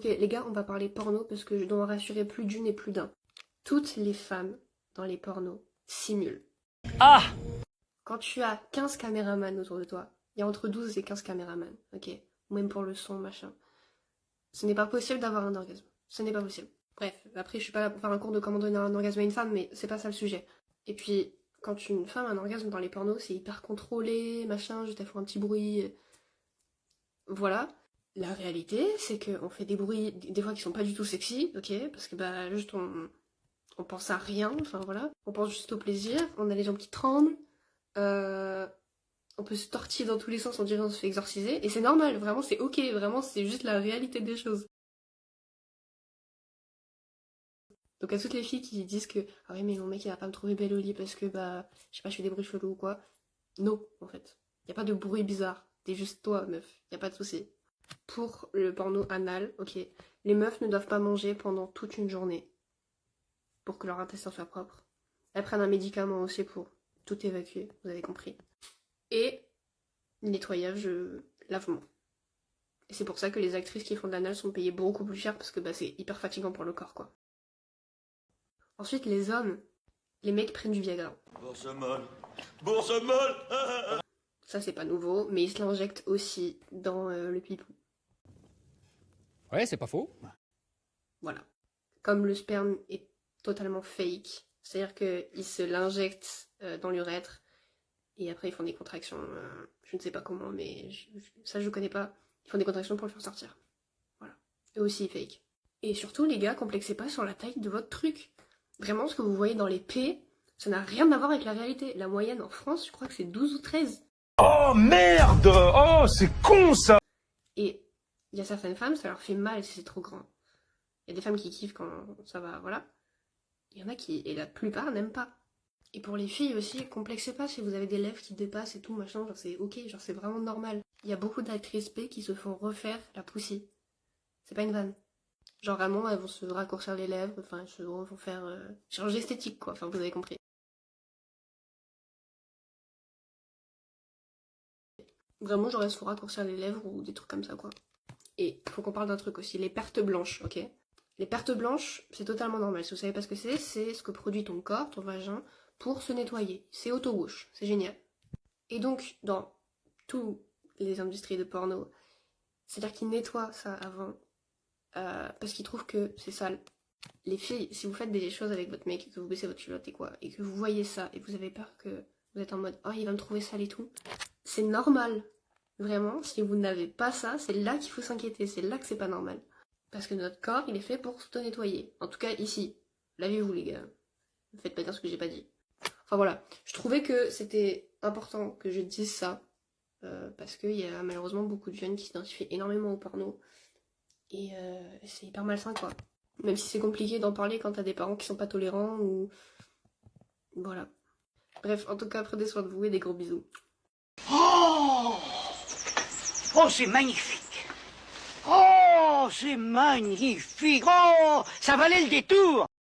Ok, les gars, on va parler porno parce que je dois en rassurer plus d'une et plus d'un. Toutes les femmes dans les pornos simulent. Ah! Quand tu as 15 caméramans autour de toi, il y a entre 12 et 15 caméramans, ok? Même pour le son, machin. Ce n'est pas possible d'avoir un orgasme. Ce n'est pas possible. Bref, après je suis pas là pour faire un cours de comment donner un orgasme à une femme, mais c'est pas ça le sujet. Et puis, quand une femme a un orgasme dans les pornos, c'est hyper contrôlé, machin, juste elle fait un petit bruit. Voilà. La réalité, c'est qu'on fait des bruits, des fois qui sont pas du tout sexy, ok? Parce que bah, juste on pense à rien, enfin voilà. On pense juste au plaisir, on a les jambes qui tremblent, on peut se tortiller dans tous les sens, on dirait on se fait exorciser, et c'est normal, vraiment c'est ok, vraiment c'est juste la réalité des choses. Donc à toutes les filles qui disent que ah oui mais mon mec il va pas me trouver belle au lit parce que bah je sais pas je fais des bruits chelous ou quoi. Non en fait. Y a pas de bruit bizarre. T'es juste toi meuf. Y a pas de souci. Pour le porno anal, ok, les meufs ne doivent pas manger pendant toute une journée pour que leur intestin soit propre. Elles prennent un médicament aussi pour tout évacuer, vous avez compris. Et nettoyage, lavement. Et c'est pour ça que les actrices qui font de l'anal sont payées beaucoup plus cher parce que bah, c'est hyper fatigant pour le corps quoi. Ensuite les hommes, les mecs prennent du Viagra. Bourse molle. Bourse molle. Ça c'est pas nouveau, mais ils se l'injectent aussi dans le pipou. Ouais, c'est pas faux. Voilà. Comme le sperme est totalement fake, c'est-à-dire qu'ils se l'injectent dans l'urètre et après ils font des contractions, je ne sais pas comment, mais ça je connais pas. Ils font des contractions pour le faire sortir. Voilà. Eux aussi fake. Et surtout les gars, complexez pas sur la taille de votre truc. Vraiment, ce que vous voyez dans les P, ça n'a rien à voir avec la réalité. La moyenne en France, je crois que c'est 12 ou 13. Oh merde! Oh, c'est con ça! Et il y a certaines femmes, ça leur fait mal si c'est trop grand. Il y a des femmes qui kiffent quand ça va, voilà. Il y en a qui, et la plupart, n'aiment pas. Et pour les filles aussi, complexez pas si vous avez des lèvres qui dépassent et tout, machin, genre c'est ok, genre c'est vraiment normal. Il y a beaucoup d'actrices P qui se font refaire la poussie. C'est pas une vanne. Genre vraiment, elles vont se raccourcir les lèvres, enfin, elles se vont faire chirurgie esthétique, quoi, enfin, vous avez compris. Vraiment, genre, elles se font raccourcir les lèvres ou des trucs comme ça, quoi. Et faut qu'on parle d'un truc aussi, les pertes blanches, ok? Les pertes blanches, c'est totalement normal. Si vous savez pas ce que c'est ce que produit ton corps, ton vagin, pour se nettoyer. C'est auto-wash, c'est génial. Et donc, dans toutes les industries de porno, c'est-à-dire qu'ils nettoient ça avant, parce qu'ils trouvent que c'est sale. Les filles, si vous faites des choses avec votre mec, que vous baissez votre culotte et quoi, et que vous voyez ça, et que vous avez peur que vous êtes en mode « Oh, il va me trouver sale et tout », c'est normal. Vraiment, si vous n'avez pas ça, c'est là qu'il faut s'inquiéter, c'est là que c'est pas normal. Parce que notre corps, il est fait pour se nettoyer. En tout cas, ici. Lavez-vous, les gars. Ne faites pas dire ce que j'ai pas dit. Enfin voilà, je trouvais que c'était important que je dise ça, parce qu'il y a malheureusement beaucoup de jeunes qui s'identifient énormément au porno, et c'est hyper malsain, quoi. Même si c'est compliqué d'en parler quand t'as des parents qui sont pas tolérants, ou... Voilà. Bref, en tout cas, prenez soin de vous et des gros bisous. Oh, oh, c'est magnifique. Oh, c'est magnifique. Oh, ça valait le détour.